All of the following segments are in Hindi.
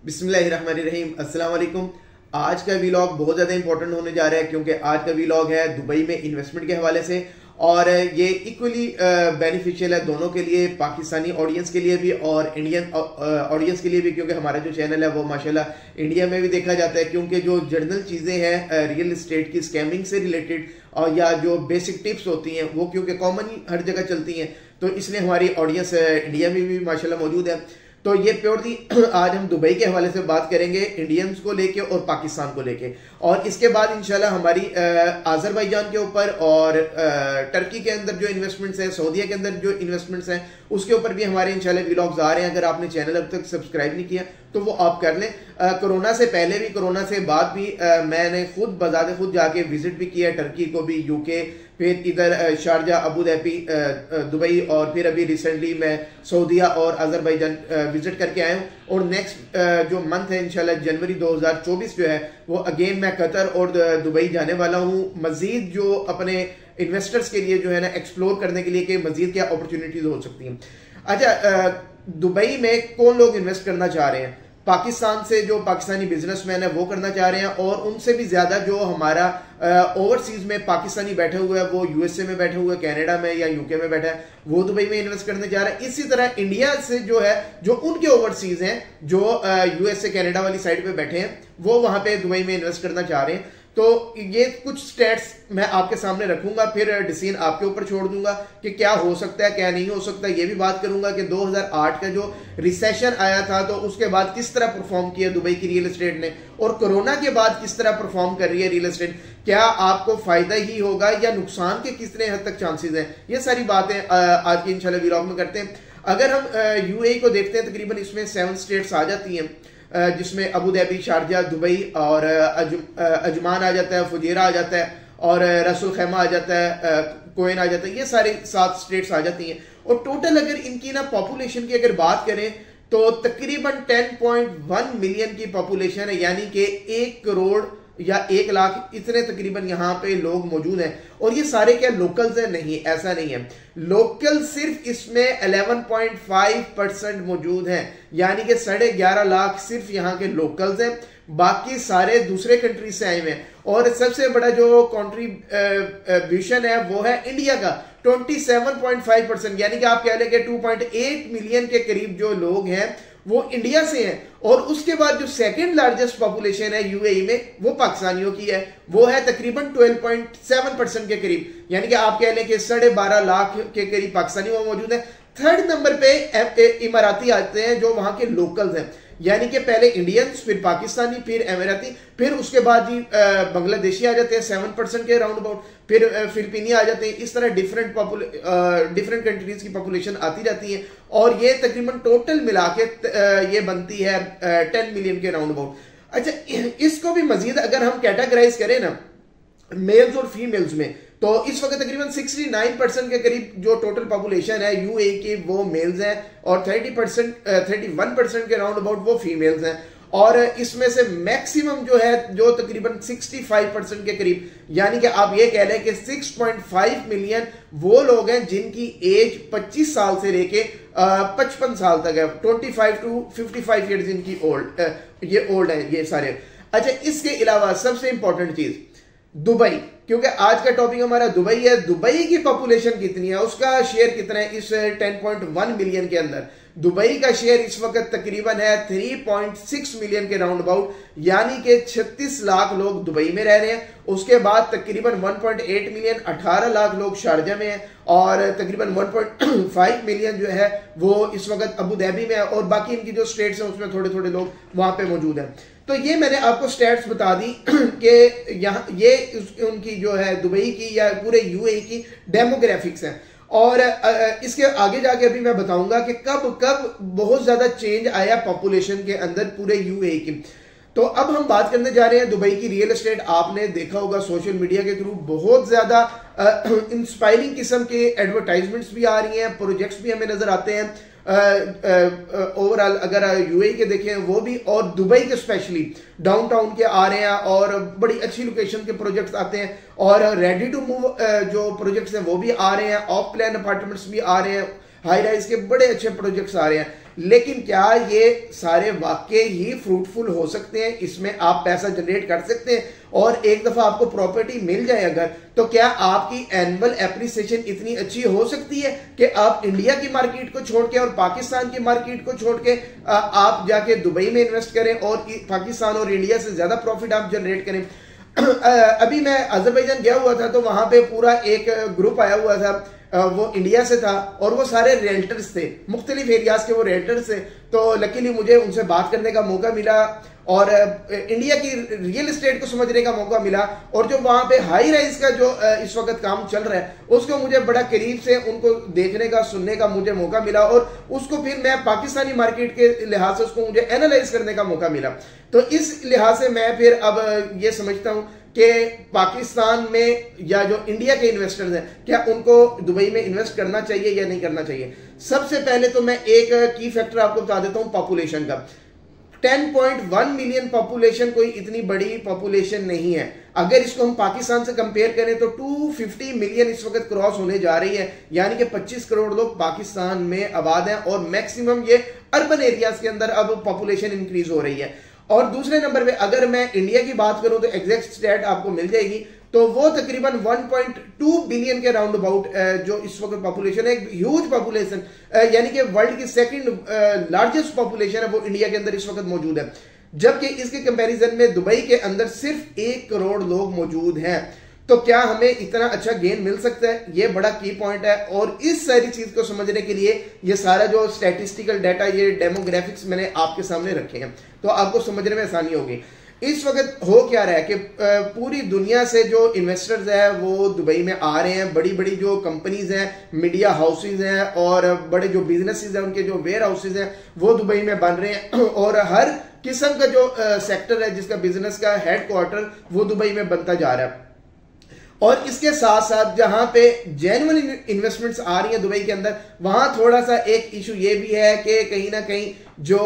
बिस्मिल्लाहिर्रहमानिर्रहीम, अस्सलाम वालेकुम। आज का व्लॉग बहुत ज़्यादा इंपॉर्टेंट होने जा रहा है क्योंकि आज का व्लॉग है दुबई में इन्वेस्टमेंट के हवाले से और ये इक्वली बेनिफिशियल है दोनों के लिए, पाकिस्तानी ऑडियंस के लिए भी और इंडियन ऑडियंस के लिए भी, क्योंकि हमारा जो चैनल है वो माशाल्लाह इंडिया में भी देखा जाता है। क्योंकि जो जनरल चीज़ें हैं रियल इस्टेट की स्कैमिंग से रिलेटेड और या जो बेसिक टिप्स होती हैं वो क्योंकि कॉमन हर जगह चलती हैं, तो इसलिए हमारी ऑडियंस इंडिया में भी माशाल्लाह मौजूद है। तो ये प्योरली आज हम दुबई के हवाले से बात करेंगे, इंडियंस को लेके और पाकिस्तान को लेके, और इसके बाद इंशाल्लाह हमारी आज़रबाईजान के ऊपर और टर्की के अंदर जो इन्वेस्टमेंट्स हैं, सऊदीया के अंदर जो इन्वेस्टमेंट्स हैं उसके ऊपर भी हमारे इंशाल्लाह व्लॉग्स आ रहे हैं। अगर आपने चैनल अब तक सब्सक्राइब नहीं किया तो वो आप कर लें। कोरोना से पहले भी, कोरोना से बाद भी मैंने खुद बजाते खुद जाके विजिट भी किया टर्की को भी, यूके, फिर इधर शारजा, अबू धाबी, दुबई और फिर अभी रिसेंटली मैं सऊदीया और आज़रबाईजान विजिट करके आया हूँ। और नेक्स्ट जो मंथ है इंशाल्लाह जनवरी 2024 जो है वो अगेन मैं कतर और दुबई जाने वाला हूँ, मजीद जो अपने इन्वेस्टर्स के लिए जो है ना एक्सप्लोर करने के लिए कि मजीद क्या अपॉर्चुनिटीज हो सकती हैं। अच्छा, दुबई में कौन लोग इन्वेस्ट करना चाह रहे हैं? पाकिस्तान से जो पाकिस्तानी बिजनेसमैन है वो करना चाह रहे हैं, और उनसे भी ज्यादा जो हमारा ओवरसीज में पाकिस्तानी बैठे हुए हैं, वो यूएसए में बैठे हुए, कनाडा में या यूके में बैठा है, वो दुबई में इन्वेस्ट करने जा रहा है। इसी तरह इंडिया से जो है, जो उनके ओवरसीज हैं, जो यूएसए कनाडा वाली साइड पे बैठे हैं, वो वहां पे दुबई में इन्वेस्ट करना चाह रहे हैं। तो ये कुछ स्टेट्स मैं आपके सामने रखूंगा, फिर डिसीजन आपके ऊपर छोड़ दूंगा कि क्या हो सकता है क्या नहीं हो सकता। ये भी बात करूंगा कि 2008 का जो रिसेशन आया था तो उसके बाद किस तरह परफॉर्म किया दुबई की रियल एस्टेट ने, और कोरोना के बाद किस तरह परफॉर्म कर रही है रियल एस्टेट। क्या आपको फायदा ही होगा या नुकसान के कितने हद तक चांसेस हैं, ये सारी बातें आज के इंशाल्लाह व्लॉग में करते हैं। अगर हम यूएई को देखते हैं, तकरीबन इसमें 7 स्टेट्स आ जाती हैं, जिसमें अबू धाबी, शारजा, दुबई और अजमान आ जाता है, फुजेरा आ जाता है, और रसूल खैमा आ जाता है, कोयन आ जाता है। ये सारे 7 स्टेट्स आ जाती हैं। और टोटल अगर इनकी ना पॉपुलेशन की अगर बात करें तो तकरीबन 10.1 मिलियन की पॉपुलेशन है, यानी कि 1 करोड़ या 1 लाख इतने तकरीबन यहाँ पे लोग मौजूद हैं। और ये सारे क्या लोकल्स हैं? नहीं, ऐसा नहीं है। लोकल सिर्फ इसमें 11.5% मौजूद हैं, यानी कि 11.5 लाख सिर्फ यहाँ के लोकल्स हैं, बाकी सारे दूसरे कंट्रीज से आए हुए हैं। और सबसे बड़ा जो कंट्रीब्यूशन है वो है इंडिया का 27.5%, यानी कि आप कह लें कि 2.8 मिलियन के करीब जो लोग हैं वो इंडिया से हैं। और उसके बाद जो सेकंड लार्जेस्ट पॉपुलेशन है यूएई में वो पाकिस्तानियों की है, वो है तकरीबन 12.7% के करीब, यानी कि आप कह लें कि 12.5 लाख के करीब पाकिस्तानी वहां मौजूद है। थर्ड नंबर पे इमाराती आते हैं जो वहां के लोकल्स हैं, यानी कि पहले इंडियंस, फिर पाकिस्तानी, फिर अमेराती, फिर उसके बाद जी बांग्लादेशी आ जाते हैं 7% के राउंड अबाउट, फिर फिलिपीनी आ जाते हैं। इस तरह डिफरेंट कंट्रीज की पॉपुलेशन आती जाती है, और ये तकरीबन टोटल मिला के ये बनती है 10 मिलियन के राउंड अबाउट। अच्छा, इसको भी मजीद अगर हम कैटेगराइज करें ना मेल्स और फीमेल्स में, तो इस वक्त तकरीबन 69% के करीब जो टोटल पॉपुलेशन है यूएई की वो मेल्स हैं, और 31% के राउंड अबाउट वो फीमेल्स हैं। और इसमें से मैक्सिमम जो है जो तकरीबन 65% के करीब, यानी कि आप ये कह लें कि 6.5 मिलियन वो लोग हैं जिनकी एज 25 साल से लेके 55 साल तक है, 25 to 55 ईयर्स इनकी ओल्ड है ये सारे। अच्छा, इसके अलावा सबसे इंपॉर्टेंट चीज दुबई, क्योंकि आज का टॉपिक हमारा दुबई है। दुबई की पॉपुलेशन कितनी है, उसका शेयर कितना है इस 10.1 मिलियन के अंदर? दुबई का शेयर इस वक्त तकरीबन है 3.6 मिलियन के राउंड अबाउट, यानी कि 36 लाख लोग दुबई में रह रहे हैं। उसके बाद तकरीबन 1.8 मिलियन 18 लाख लोग शारजा में हैं, और तकरीबन 1.5 मिलियन जो है वो इस वक्त अबू धाबी में है, और बाकी इनकी जो स्टेट्स हैं उसमें थोड़े थोड़े लोग वहां पे मौजूद हैं। तो ये मैंने आपको स्टैट्स बता दी कि यहाँ ये उनकी जो है दुबई की या पूरे यूएई की डेमोग्राफिक्स हैं। और इसके आगे जाके अभी मैं बताऊंगा कि कब कब बहुत ज्यादा चेंज आया पॉपुलेशन के अंदर पूरे यूएई की। तो अब हम बात करने जा रहे हैं दुबई की रियल एस्टेट। आपने देखा होगा सोशल मीडिया के थ्रू बहुत ज्यादा इंस्पायरिंग किस्म के एडवर्टाइजमेंट्स भी आ रही हैं, प्रोजेक्ट्स भी हमें नजर आते हैं। ओवरऑल अगर यूएई के देखें वो भी, और दुबई के स्पेशली डाउनटाउन के आ रहे हैं, और बड़ी अच्छी लोकेशन के प्रोजेक्ट्स आते हैं, और रेडी टू मूव जो प्रोजेक्ट्स हैं वो भी आ रहे हैं, ऑफ प्लान अपार्टमेंट्स भी आ रहे हैं, हाई राइज के बड़े अच्छे प्रोजेक्ट्स आ रहे हैं। लेकिन क्या ये सारे वाकई ही फ्रूटफुल हो सकते हैं? इसमें आप पैसा जनरेट कर सकते हैं और एक दफा आपको प्रॉपर्टी मिल जाए अगर, तो क्या आपकी एनुअल एप्रिसिएशन इतनी अच्छी हो सकती है कि आप इंडिया की मार्केट को छोड़ के और पाकिस्तान की मार्केट को छोड़ के आप जाके दुबई में इन्वेस्ट करें और पाकिस्तान और इंडिया से ज्यादा प्रॉफिट आप जनरेट करें? अभी मैं अजरबैजान गया हुआ था, तो वहां पे पूरा एक ग्रुप आया हुआ था, वो इंडिया से था और वो सारे रियल्टर्स थे, मुख्तलिफ एरियाज के वो रियल्टर्स थे। तो लकीली मुझे उनसे बात करने का मौका मिला और इंडिया की रियल एस्टेट को समझने का मौका मिला, और जो वहां पे हाई राइज का जो इस वक्त काम चल रहा है उसको मुझे बड़ा करीब से उनको देखने का सुनने का मुझे मौका मिला, और उसको फिर मैं पाकिस्तानी मार्केट के लिहाज से उसको मुझे एनालाइज करने का मौका मिला। तो इस लिहाज से मैं फिर अब ये समझता हूं कि पाकिस्तान में या जो इंडिया के इन्वेस्टर्स हैं, क्या उनको दुबई में इन्वेस्ट करना चाहिए या नहीं करना चाहिए? सबसे पहले तो मैं एक की फैक्टर आपको बता देता हूं पॉपुलेशन का। 10.1 मिलियन पॉपुलेशन कोई इतनी बड़ी पॉपुलेशन नहीं है। अगर इसको हम पाकिस्तान से कंपेयर करें तो 250 मिलियन इस वक्त क्रॉस होने जा रही है, यानी कि 25 करोड़ लोग पाकिस्तान में आबाद हैं और मैक्सिमम ये अर्बन एरियाज के अंदर अब पॉपुलेशन इंक्रीज हो रही है। और दूसरे नंबर पे अगर मैं इंडिया की बात करूं तो एग्जैक्ट स्टैट आपको मिल जाएगी, तो वो तकरीबन 1.2 बिलियन के राउंड अबाउट जो इस वक्त पॉपुलेशन है, एक ह्यूज पॉपुलेशन, यानी कि वर्ल्ड की सेकंड लार्जेस्ट पॉपुलेशन है, वो इंडिया के अंदर इस वक्त मौजूद है। जबकि इसके कंपैरिजन में दुबई के अंदर सिर्फ 1 करोड़ लोग मौजूद हैं। तो क्या हमें इतना अच्छा गेन मिल सकता है? ये बड़ा की पॉइंट है, और इस सारी चीज को समझने के लिए ये सारा जो स्टैटिस्टिकल डाटा, ये डेमोग्राफिक्स मैंने आपके सामने रखे हैं, तो आपको समझने में आसानी होगी। इस वक्त हो क्या रहा है कि पूरी दुनिया से जो इन्वेस्टर्स है वो दुबई में आ रहे हैं। बड़ी बड़ी जो कंपनीज हैं, मीडिया हाउसेज हैं और बड़े जो बिजनेसेस हैं, उनके जो वेयर हाउसेज हैं वो दुबई में बन रहे हैं, और हर किस्म का जो सेक्टर है जिसका बिजनेस का हेडक्वार्टर वो दुबई में बनता जा रहा है। और इसके साथ साथ जहां पे जेन्युइन इन्वेस्टमेंट्स आ रही हैं दुबई के अंदर, वहां थोड़ा सा एक इशू ये भी है कि कहीं ना कहीं जो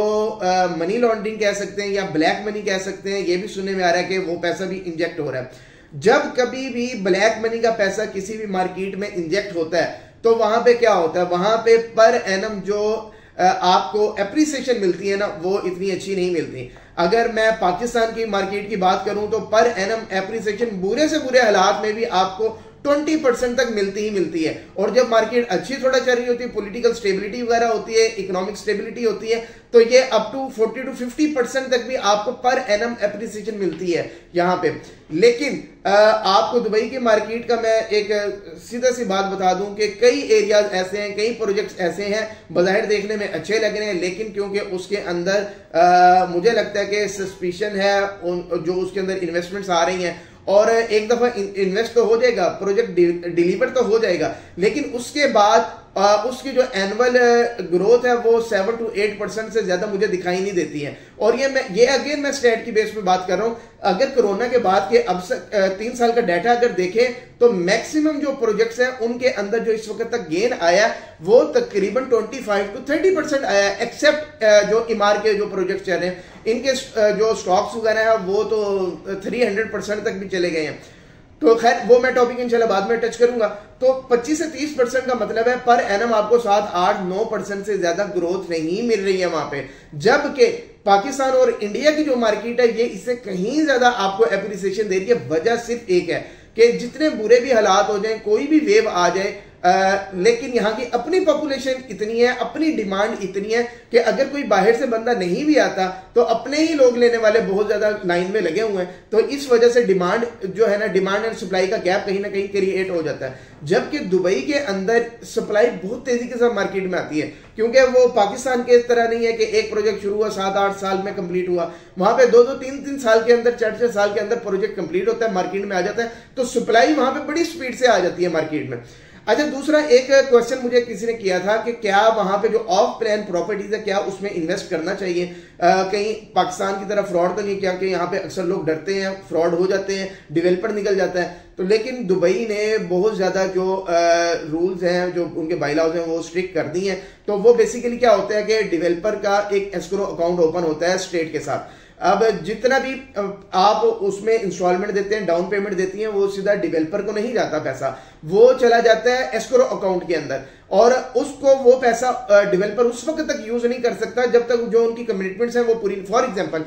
मनी लॉन्ड्रिंग कह सकते हैं या ब्लैक मनी कह सकते हैं, ये भी सुनने में आ रहा है कि वो पैसा भी इंजेक्ट हो रहा है। जब कभी भी ब्लैक मनी का पैसा किसी भी मार्केट में इंजेक्ट होता है तो वहां पे क्या होता है, वहां पे पर एनम जो आपको एप्रिसिएशन मिलती है ना, वो इतनी अच्छी नहीं मिलती। अगर मैं पाकिस्तान की मार्केट की बात करूं तो पर एनम एप्रिसिएशन बुरे से बुरे हालात में भी आपको 20% तक मिलती ही मिलती है, और जब मार्केट अच्छी थोड़ा चल रही होती है, पॉलिटिकल स्टेबिलिटी वगैरह होती है, इकोनॉमिक स्टेबिलिटी होती है, तो ये अप टू 40 to 50% तक भी आपको पर एनम एप्रिसिएशन मिलती है यहां पे। लेकिन आपको दुबई की मार्केट का मैं एक सीधा सी बात बता दूं कि कई एरियाज ऐसे हैं, कई प्रोजेक्ट्स ऐसे हैं बज़ाहिर देखने में अच्छे लग रहे हैं, लेकिन क्योंकि उसके अंदर मुझे लगता है कि सस्पिशन है जो उसके अंदर इन्वेस्टमेंट्स आ रही हैं, और एक दफा इन्वेस्ट तो हो जाएगा, प्रोजेक्ट डिलीवर तो हो जाएगा, लेकिन उसके बाद उसकी जो एनुअल ग्रोथ है वो 7 to 8% से ज्यादा मुझे दिखाई नहीं देती है। और ये अगेन मैं स्टेट की बेस पे बात कर रहा हूं। अगर कोरोना के बाद के अब 3 साल का डाटा अगर देखें तो मैक्सिमम जो प्रोजेक्ट्स हैं उनके अंदर जो इस वक्त तक गेन आया वो तकरीबन 25 to 30% आया, एक्सेप्ट जो इमार के जो प्रोजेक्ट चल रहे हैं, इनके जो स्टॉक्स वगैरह है वो तो 300% तक भी चले गए हैं। तो खैर वो मैं टॉपिक इंशाल्लाह बाद में टच करूंगा। तो 25 से 30% का मतलब है पर एनम आपको 7, 8, 9% से ज्यादा ग्रोथ नहीं मिल रही है वहां पे, जबकि पाकिस्तान और इंडिया की जो मार्केट है ये इससे कहीं ज्यादा आपको एप्रिसिएशन दे रही है। वजह सिर्फ एक है कि जितने बुरे भी हालात हो जाए, कोई भी वेव आ जाए, लेकिन यहाँ की अपनी पॉपुलेशन इतनी है, अपनी डिमांड इतनी है कि अगर कोई बाहर से बंदा नहीं भी आता तो अपने ही लोग लेने वाले बहुत ज्यादा लाइन में लगे हुए हैं। तो इस वजह से डिमांड जो है ना, डिमांड एंड सप्लाई का गैप कहीं ना कहीं क्रिएट हो जाता है। जबकि दुबई के अंदर सप्लाई बहुत तेजी के साथ मार्केट में आती है, क्योंकि वो पाकिस्तान के तरह नहीं है कि एक प्रोजेक्ट शुरू हुआ 7-8 साल में कंप्लीट हुआ। वहां पे 2-2, 3-3 साल के अंदर, 4-4 साल के अंदर प्रोजेक्ट कंप्लीट होता है, मार्केट में आ जाता है, तो सप्लाई वहां पे बड़ी स्पीड से आ जाती है मार्केट में। अच्छा, दूसरा एक क्वेश्चन मुझे किसी ने किया था कि क्या वहां पे जो ऑफ प्लान प्रॉपर्टीज है क्या उसमें इन्वेस्ट करना चाहिए, कहीं पाकिस्तान की तरह फ्रॉड तो नहीं, क्या कि यहाँ पे अक्सर लोग डरते हैं, फ्रॉड हो जाते हैं, डिवेलपर निकल जाता है। तो लेकिन दुबई ने बहुत ज्यादा जो रूल्स हैं, जो उनके बाइलॉज हैं वो स्ट्रिक्ट कर दी हैं। तो वो बेसिकली क्या होता है कि डिवेलपर का एक एस्क्रो अकाउंट ओपन होता है स्टेट के साथ। अब जितना भी आप उसमें इंस्टॉलमेंट देते हैं, डाउन पेमेंट देती हैं, वो सीधा डेवलपर को नहीं जाता पैसा, वो चला जाता है एस्क्रो अकाउंट के अंदर, और उसको वो पैसा डेवलपर उस वक्त तक यूज नहीं कर सकता जब तक जो उनकी कमिटमेंट्स हैं वो पूरी। फॉर एग्जांपल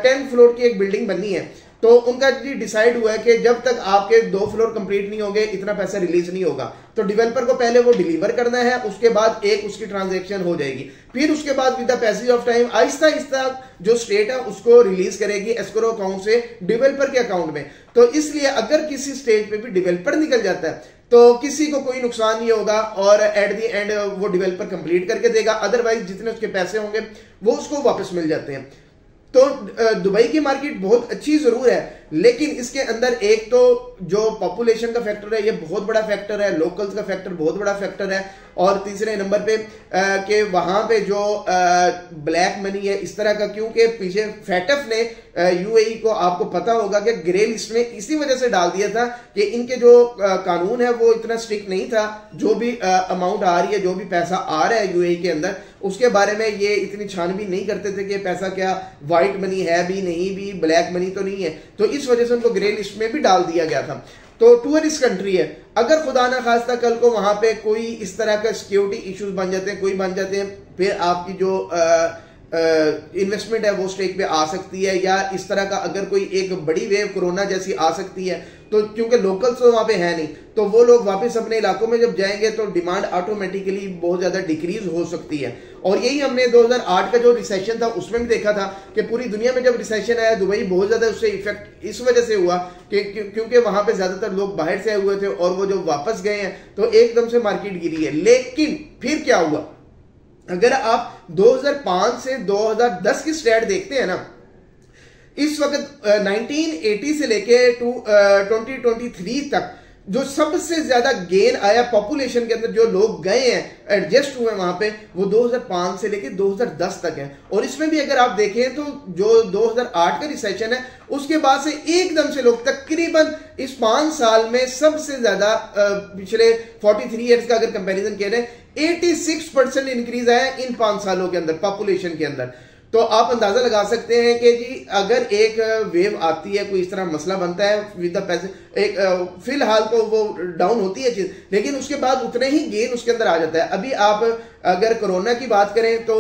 10 फ्लोर की एक बिल्डिंग बननी है, तो उनका डिसाइड हुआ है कि जब तक आपके 2 फ्लोर कंप्लीट नहीं होंगे इतना पैसा रिलीज नहीं होगा। तो डेवलपर को पहले वो डिलीवर करना है, उसके बाद एक उसकी ट्रांजैक्शन हो जाएगी, फिर उसके बाद with the passage of time Aahista Aahista जो स्टेट है उसको रिलीज करेगी एस्क्रो अकाउंट से डेवलपर के अकाउंट में। तो इसलिए अगर किसी स्टेज पे भी डेवलपर निकल जाता है तो किसी को कोई नुकसान नहीं होगा, और एट द एंड वो डेवलपर कंप्लीट करके देगा, अदरवाइज जितने उसके पैसे होंगे वो उसको वापस मिल जाते हैं। तो दुबई की मार्केट बहुत अच्छी जरूर है, लेकिन इसके अंदर एक तो जो पॉपुलेशन का फैक्टर है ये बहुत बड़ा फैक्टर है, लोकल्स का फैक्टर बहुत बड़ा फैक्टर है, और तीसरे नंबर पे कि वहां पे जो ब्लैक मनी है इस तरह का, क्योंकि पीछे फैटफ ने यूएई को आपको पता होगा कि ग्रे लिस्ट में इसी वजह से डाल दिया था कि इनके जो कानून है वो इतना स्ट्रिक्ट नहीं था, जो भी अमाउंट आ रही है, जो भी पैसा आ रहा है यूएई के अंदर, उसके बारे में ये इतनी छानबीन नहीं करते थे कि पैसा क्या व्हाइट मनी है भी नहीं भी, ब्लैक मनी तो नहीं है, तो इस वजह से उनको ग्रे लिस्ट में भी डाल दिया गया था। तो टूरिस्ट कंट्री है, अगर खुदा ना खास्ता कल को वहां पे कोई इस तरह का सिक्योरिटी इश्यूज बन जाते हैं, कोई बन जाते हैं, फिर आपकी जो इन्वेस्टमेंट है वो स्टेक पे आ सकती है, या इस तरह का अगर कोई एक बड़ी वेव कोरोना जैसी आ सकती है, तो क्योंकि लोकल्स तो वहां पे है नहीं, तो वो लोग वापस अपने इलाकों में जब जाएंगे तो डिमांड ऑटोमेटिकली बहुत ज्यादा डिक्रीज हो सकती है। और यही हमने 2008 का जो रिसेशन था उसमें भी देखा था कि पूरी दुनिया में जब रिसेशन आया, दुबई बहुत ज्यादा उससे इफेक्ट इस वजह से हुआ कि क्योंकि वहां पे ज्यादातर लोग बाहर से आए हुए थे, और वो जो वापस गए हैं तो एकदम से मार्केट गिरी है। लेकिन फिर क्या हुआ, अगर आप 2005 से 2010 की स्टैट देखते हैं ना, इस वक्त 1980 से लेके 2023 तक जो सबसे ज्यादा गेन आया पॉपुलेशन के अंदर, जो लोग गए हैं एडजस्ट हुए वहां पे, वो 2005 से लेके 2010 तक है। और इसमें भी अगर आप देखें तो जो 2008 का रिसेशन है उसके बाद से एकदम से लोग तकरीबन इस 5 साल में सबसे ज्यादा पिछले 43 ईयर्स का अगर कंपैरिजन करें 86% इंक्रीज आया इन 5 सालों के अंदर पॉपुलेशन के अंदर। तो आप अंदाजा लगा सकते हैं कि जी अगर एक वेव आती है, कोई इस तरह मसला बनता है विद द पैसे, एक फिलहाल तो वो डाउन होती है चीज, लेकिन उसके बाद उतने ही गेन उसके अंदर आ जाता है। अभी आप अगर कोरोना की बात करें तो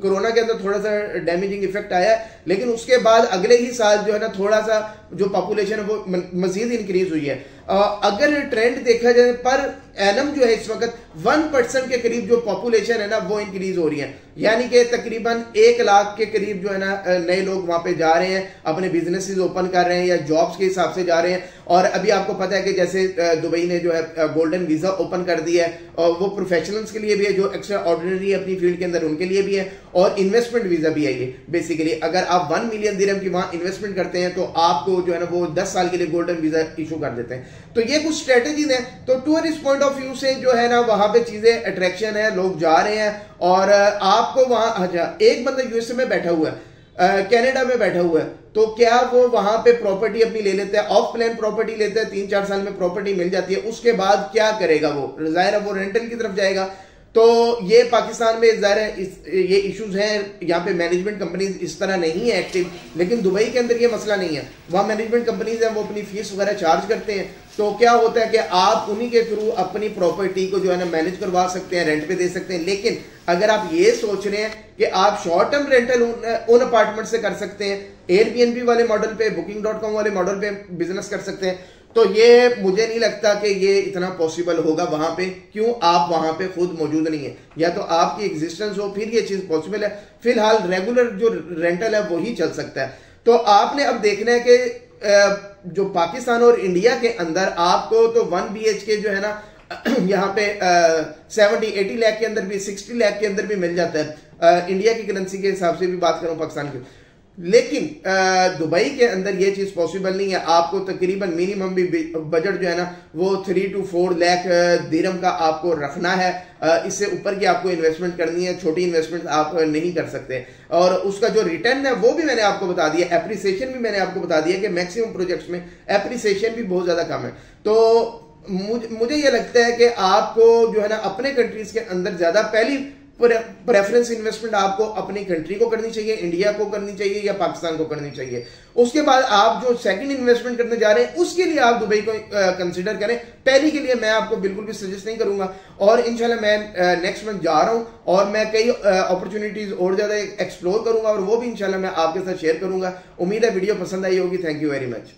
कोरोना के अंदर थोड़ा सा डैमेजिंग इफेक्ट आया है, लेकिन उसके बाद अगले ही साल जो है ना थोड़ा सा जो पॉपुलेशन है वो मजीद इंक्रीज हुई है। अगर ट्रेंड देखा जाए पर एनम जो है इस वक्त 1% के करीब जो पॉपुलेशन है ना वो इंक्रीज हो रही है, यानी कि तकरीबन 1 लाख के करीब जो है ना नए लोग वहां पे जा रहे हैं, अपने बिजनेसेस ओपन कर रहे हैं या जॉब्स के हिसाब से जा रहे हैं। और अभी आपको पता है कि जैसे दुबई ने जो है गोल्डन वीजा ओपन कर दिया है, और वो प्रोफेशनल्स के लिए भी है, जो एक्स्ट्रा ऑर्डिनरी अपनी फील्ड के अंदर उनके लिए भी है, और इन्वेस्टमेंट वीजा भी है ये बेसिकली। अगर आप 1 मिलियन दिरहम की वहां इन्वेस्टमेंट करते हैं तो आपको जो है ना वो 10 साल के लिए गोल्डन वीजा इशू कर देते हैं। तो ये कुछ स्ट्रेटेजीज है। तो टूरिस्ट पॉइंट ऑफ व्यू से जो है ना वहां पे चीजें अट्रैक्शन है, लोग जा रहे हैं, और आपको वहां, अच्छा एक बंदा यूएसए में बैठा हुआ है, कनाडा में बैठा हुआ है, तो क्या वो वहां पे प्रॉपर्टी अपनी ले लेता है, ऑफ प्लान प्रॉपर्टी लेता है, 3-4 साल में प्रॉपर्टी मिल जाती है, उसके बाद क्या करेगा वो, जाहिर है वो रेंटल की तरफ जाएगा। तो ये पाकिस्तान में जाहिर है ये इश्यूज हैं, यहाँ पे मैनेजमेंट कंपनीज इस तरह नहीं है एक्टिव, लेकिन दुबई के अंदर ये मसला नहीं है। वहाँ मैनेजमेंट कंपनीज हैं, वो अपनी फीस वगैरह चार्ज करते हैं, तो क्या होता है कि आप उन्हीं के थ्रू अपनी प्रॉपर्टी को जो है ना मैनेज करवा सकते हैं, रेंट पे दे सकते हैं। लेकिन अगर आप ये सोच रहे हैं कि आप शॉर्ट टर्म रेंटल उन अपार्टमेंट से कर सकते हैं, एयरबीएनबी वाले मॉडल पे, booking.com वाले मॉडल पे बिजनेस कर सकते हैं, तो ये मुझे नहीं लगता कि ये इतना पॉसिबल होगा वहां पे। क्यों, आप वहां पे खुद मौजूद नहीं है, या तो आपकी एग्जिस्टेंस हो फिर ये चीज पॉसिबल है। फिलहाल रेगुलर जो रेंटल है वही चल सकता है। तो आपने अब देखना है कि जो पाकिस्तान और इंडिया के अंदर आपको तो 1 BHK जो है ना यहाँ पे 70-80 लाख के अंदर भी, 60 लाख के अंदर भी मिल जाता है, इंडिया की करेंसी के हिसाब से भी बात करूं पाकिस्तान की। लेकिन दुबई के अंदर ये चीज पॉसिबल नहीं है। आपको तकरीबन मिनिमम भी बजट जो है ना वो 3 to 4 लाख दिरहम का आपको रखना है, इससे ऊपर की आपको इन्वेस्टमेंट करनी है, छोटी इन्वेस्टमेंट आप नहीं कर सकते। और उसका जो रिटर्न है वो भी मैंने आपको बता दिया, एप्रिसिएशन भी मैंने आपको बता दिया कि मैक्सिमम प्रोजेक्ट्स में एप्रिसिएशन भी बहुत ज्यादा कम है। तो मुझे ये लगता है कि आपको जो है ना अपने कंट्रीज के अंदर ज्यादा, पहली प्रेफरेंस इन्वेस्टमेंट आपको अपनी कंट्री को करनी चाहिए, इंडिया को करनी चाहिए या पाकिस्तान को करनी चाहिए। उसके बाद आप जो सेकंड इन्वेस्टमेंट करने जा रहे हैं उसके लिए आप दुबई को कंसीडर करें। पहली के लिए मैं आपको बिल्कुल भी सजेस्ट नहीं करूंगा। और इंशाल्लाह मैं नेक्स्ट मंथ जा रहा हूं और मैं कई अपॉर्चुनिटीज और ज्यादा एक्सप्लोर करूंगा और वो भी इंशाल्लाह मैं आपके साथ शेयर करूंगा। उम्मीद है वीडियो पसंद आई होगी। Thank you very much.